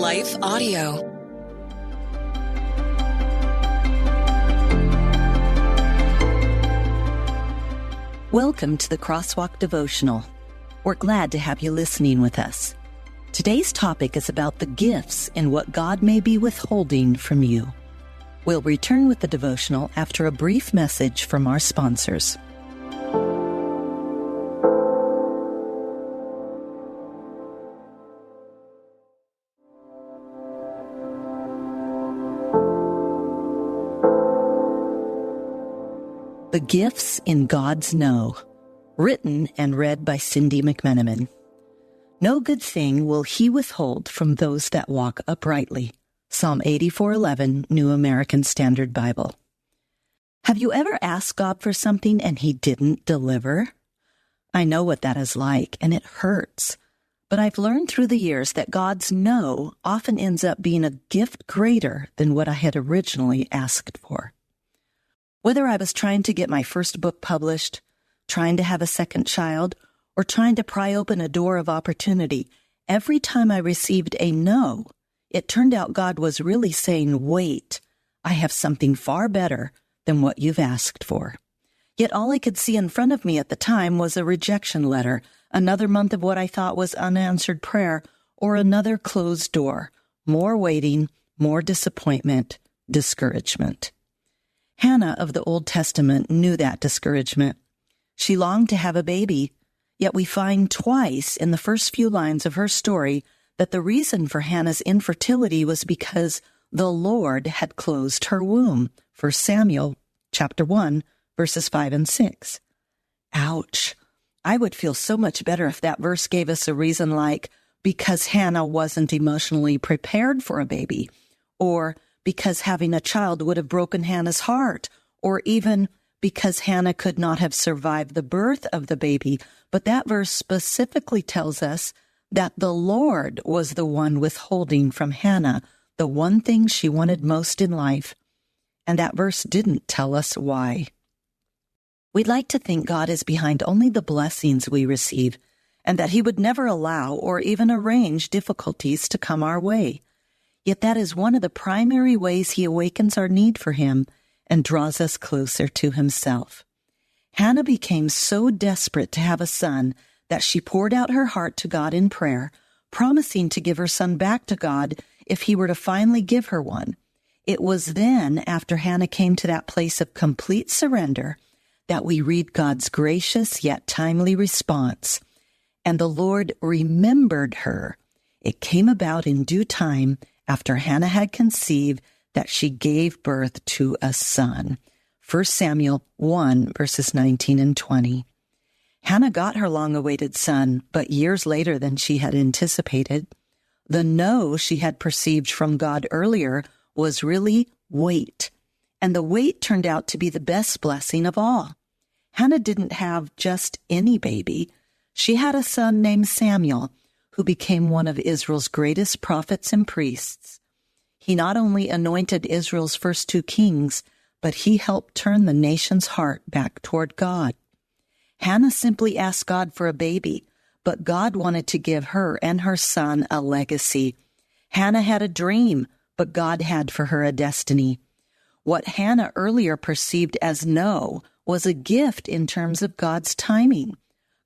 Life Audio. Welcome to the Crosswalk Devotional. We're glad to have you listening with us. Today's topic is about the gifts and what God may be withholding from you. We'll return with the devotional after a brief message from our sponsors. The Gifts in God's No, written and read by Cindi McMenamin. No good thing will he withhold from those that walk uprightly. Psalm 84:11, New American Standard Bible. Have you ever asked God for something and he didn't deliver? I know what that is like, and it hurts. But I've learned through the years that God's no often ends up being a gift greater than what I had originally asked for. Whether I was trying to get my first book published, trying to have a second child, or trying to pry open a door of opportunity, every time I received a no, it turned out God was really saying, wait, I have something far better than what you've asked for. Yet all I could see in front of me at the time was a rejection letter, another month of what I thought was unanswered prayer, or another closed door, more waiting, more disappointment, discouragement. Hannah of the Old Testament knew that discouragement. She longed to have a baby, yet we find twice in the first few lines of her story that the reason for Hannah's infertility was because the Lord had closed her womb. 1 Samuel chapter 1, verses 5 and 6. Ouch. I would feel so much better if that verse gave us a reason like, because Hannah wasn't emotionally prepared for a baby, or because having a child would have broken Hannah's heart, or even because Hannah could not have survived the birth of the baby. But that verse specifically tells us that the Lord was the one withholding from Hannah the one thing she wanted most in life. And that verse didn't tell us why. We'd like to think God is behind only the blessings we receive, and that he would never allow or even arrange difficulties to come our way. Yet that is one of the primary ways he awakens our need for him and draws us closer to himself. Hannah became so desperate to have a son that she poured out her heart to God in prayer, promising to give her son back to God if he were to finally give her one. It was then, after Hannah came to that place of complete surrender, that we read God's gracious yet timely response. And the Lord remembered her. It came about in due time, after Hannah had conceived, that she gave birth to a son. 1 Samuel 1, verses 19 and 20. Hannah got her long-awaited son, but years later than she had anticipated. The no she had perceived from God earlier was really wait, and the wait turned out to be the best blessing of all. Hannah didn't have just any baby. She had a son named Samuel, who became one of Israel's greatest prophets and priests. He not only anointed Israel's first two kings, but he helped turn the nation's heart back toward God. Hannah simply asked God for a baby, but God wanted to give her and her son a legacy. Hannah had a dream, but God had for her a destiny. What Hannah earlier perceived as no was a gift in terms of God's timing.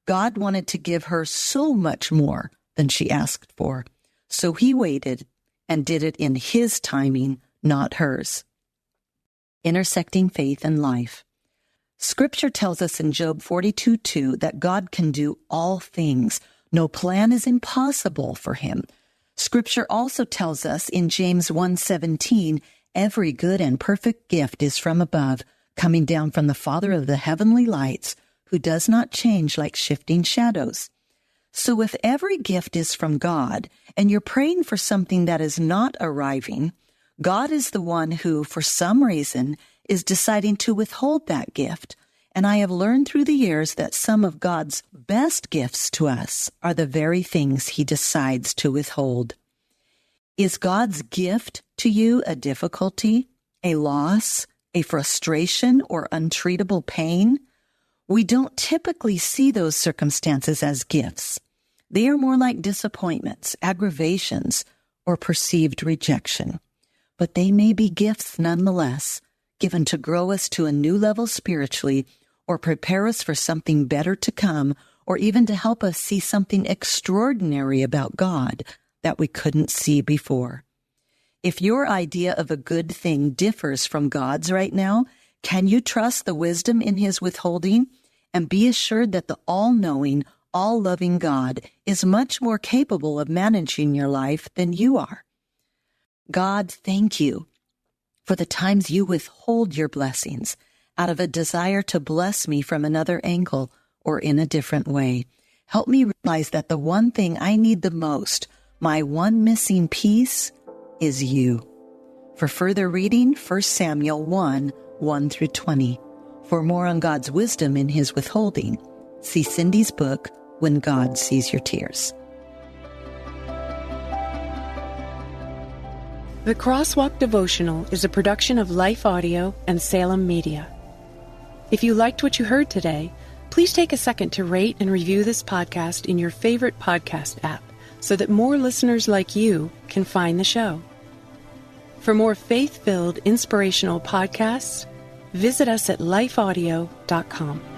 God wanted to give her so much more than she asked for. So he waited and did it in his timing, not hers. Intersecting faith and life. Scripture tells us in Job 42:2 that God can do all things. No plan is impossible for him. Scripture also tells us in James 1:17, every good and perfect gift is from above, coming down from the Father of the heavenly lights, who does not change like shifting shadows. So if every gift is from God, and you're praying for something that is not arriving, God is the one who, for some reason, is deciding to withhold that gift. And I have learned through the years that some of God's best gifts to us are the very things he decides to withhold. Is God's gift to you a difficulty, a loss, a frustration, or untreatable pain? We don't typically see those circumstances as gifts. They are more like disappointments, aggravations, or perceived rejection, but they may be gifts nonetheless, given to grow us to a new level spiritually or prepare us for something better to come, or even to help us see something extraordinary about God that we couldn't see before. If your idea of a good thing differs from God's right now, can you trust the wisdom in His withholding and be assured that the all-knowing, all-loving God is much more capable of managing your life than you are? God, thank you for the times you withhold your blessings out of a desire to bless me from another angle or in a different way. Help me realize that the one thing I need the most, my one missing piece, is you. For further reading, 1 Samuel 1, 1 through 20. For more on God's wisdom in His withholding, see Cindy's book, When God Sees Your Tears. The Crosswalk Devotional is a production of Life Audio and Salem Media. If you liked what you heard today, please take a second to rate and review this podcast in your favorite podcast app so that more listeners like you can find the show. For more faith-filled, inspirational podcasts, visit us at lifeaudio.com.